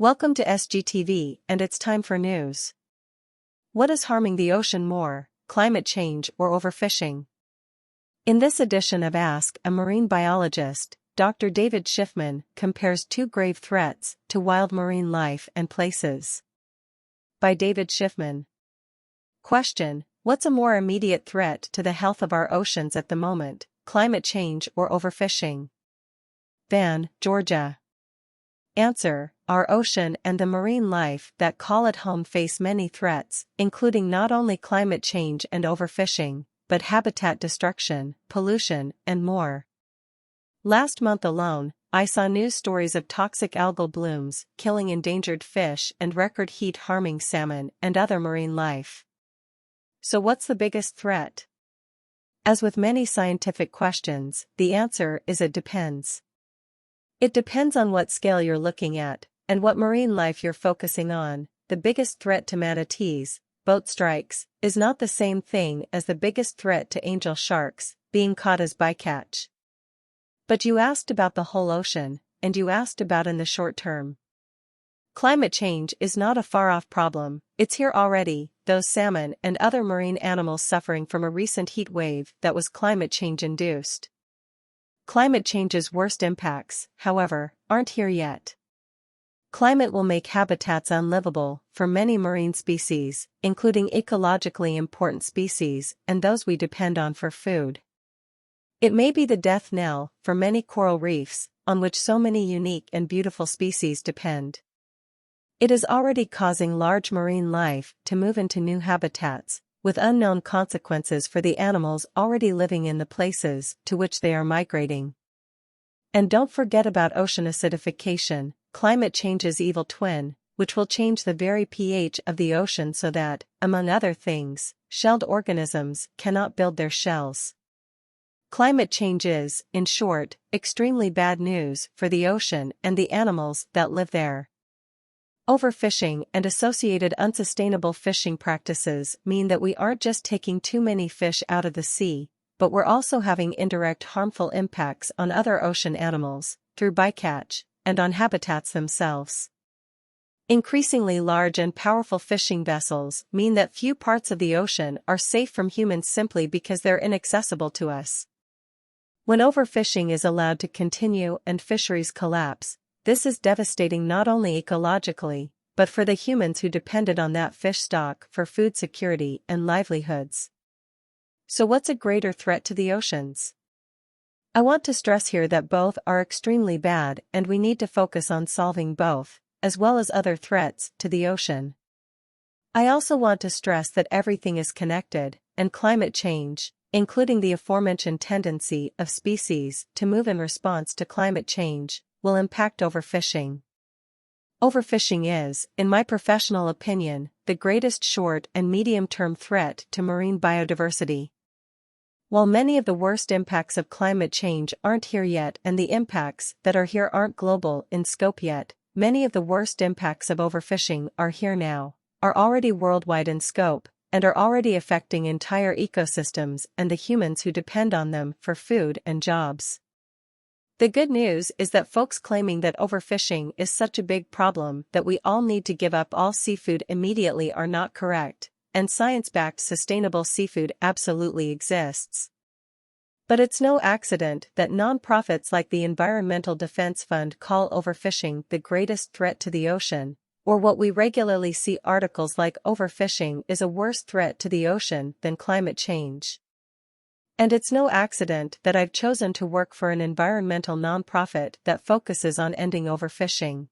Welcome to SGTV, and it's time for news. What is harming the ocean more, climate change or overfishing? In this edition of Ask a Marine Biologist, Dr. David Schiffman compares two grave threats to wild marine life and places. By David Schiffman. Question: what's a more immediate threat to the health of our oceans at the moment, climate change or overfishing? Van, Georgia. Answer: our ocean and the marine life that call it home face many threats, including not only climate change and overfishing, but habitat destruction, pollution, and more. Last month alone, I saw news stories of toxic algal blooms killing endangered fish and record heat harming salmon and other marine life. So what's the biggest threat? As with many scientific questions, the answer is it depends. It depends on what scale you're looking at, and what marine life you're focusing on. The biggest threat to manatees, boat strikes, is not the same thing as the biggest threat to angel sharks, being caught as bycatch. But you asked about the whole ocean, and you asked about in the short term. Climate change is not a far-off problem, it's here already, those salmon and other marine animals suffering from a recent heat wave that was climate change-induced. Climate change's worst impacts, however, aren't here yet. Climate will make habitats unlivable for many marine species, including ecologically important species and those we depend on for food. It may be the death knell for many coral reefs, on which so many unique and beautiful species depend. It is already causing large marine life to move into new habitats, with unknown consequences for the animals already living in the places to which they are migrating. And don't forget about ocean acidification, climate change's evil twin, which will change the very pH of the ocean so that, among other things, shelled organisms cannot build their shells. Climate change is, in short, extremely bad news for the ocean and the animals that live there. Overfishing and associated unsustainable fishing practices mean that we aren't just taking too many fish out of the sea, but we're also having indirect harmful impacts on other ocean animals, through bycatch, and on habitats themselves. Increasingly large and powerful fishing vessels mean that few parts of the ocean are safe from humans simply because they're inaccessible to us. When overfishing is allowed to continue and fisheries collapse, this is devastating not only ecologically, but for the humans who depended on that fish stock for food security and livelihoods. So what's a greater threat to the oceans? I want to stress here that both are extremely bad and we need to focus on solving both, as well as other threats to the ocean. I also want to stress that everything is connected, and climate change, including the aforementioned tendency of species to move in response to climate change, will impact overfishing. Overfishing is, in my professional opinion, the greatest short and medium-term threat to marine biodiversity. While many of the worst impacts of climate change aren't here yet and the impacts that are here aren't global in scope yet, many of the worst impacts of overfishing are here now, are already worldwide in scope, and are already affecting entire ecosystems and the humans who depend on them for food and jobs. The good news is that folks claiming that overfishing is such a big problem that we all need to give up all seafood immediately are not correct, and science-backed sustainable seafood absolutely exists. But it's no accident that non-profits like the Environmental Defense Fund call overfishing the greatest threat to the ocean, or what we regularly see articles like overfishing is a worse threat to the ocean than climate change. And it's no accident that I've chosen to work for an environmental nonprofit that focuses on ending overfishing.